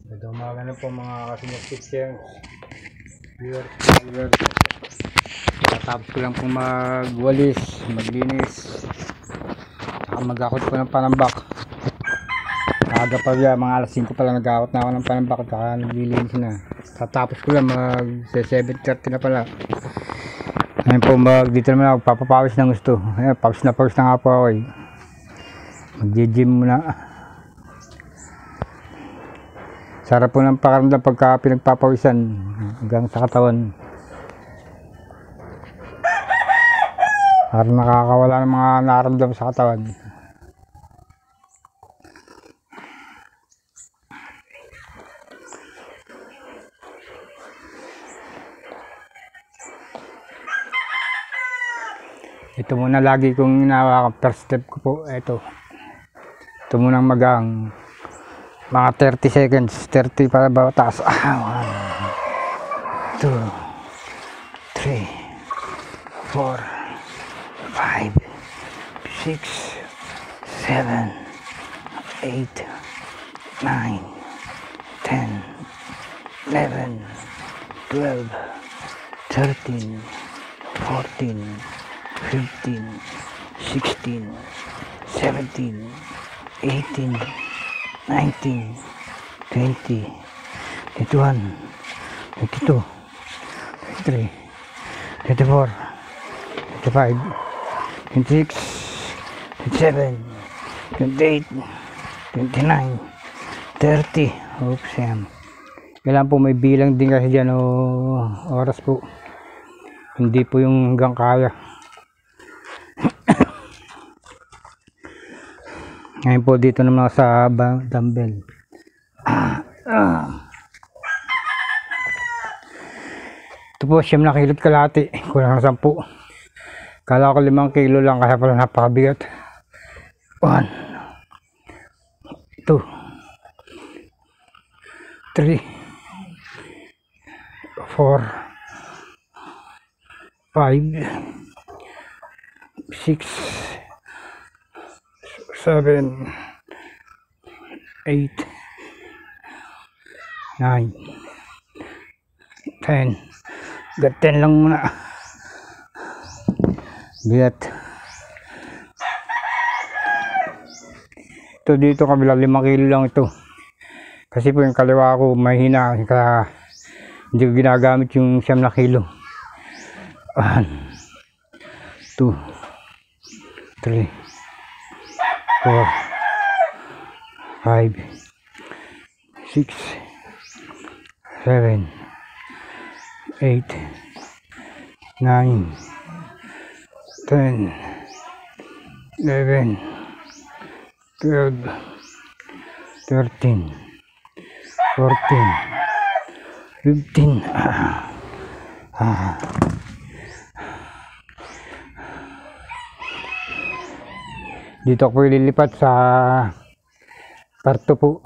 Ito umaga na po mga kasinok kitchen viewers. Tapos ko lang pong magwalis, maglinis, saka mag-akot ko ng panambak. Aga pa yan, mga alas 5 pa lang nag-akot na ako ng panambak at saka naglilinis na. Tatapos ko lang mag 7:30 na pala. Ngayon po dito naman ako papapawis ng gusto. Ayan, pawis na nga po ako eh. Mag-gym muna. Sarap po ng pakaramdam pagka pinagpapawisan hanggang sa katawan. Para nakakawala ng mga naramdam sa katawan. Ito muna lagi kong hinahawakan. First step ko po, ito munang magang mga 30 seconds, 30 para bawat taas. 1, 2, 3, 4, 5, 6, 7, 8, 9, 10, 11, 12, 13, 14, 15, 16, 17, 18, 19, 20, 21, 22, 23, 24, 25, 26, 27, 28, 29, 30. Oops, yan. Kailangan po may bilang din kasi dyan o oras po. Hindi po yung hanggang kaya. Ngayon po dito naman ako sa dumbbell. Ito po 9 kilot kalahati. Kulang ng 10. Kala ko 5 kilo lang kaya pala napakabigat. 1, 2, 3, 4, 5, 6, 7, 8, 9, 10. Gat 10 lang muna. Bigat. Ito dito kabila 5 kilo lang ito. Kasi po yung kaliwa ko mahina kaya hindi ko ginagamit yung 9 kilo. 1, 2, 3, 4, 5, 6, 7, 8, 9, 10, 11, 12, 13, 14, 15. Dito ako lilipat sa parto po.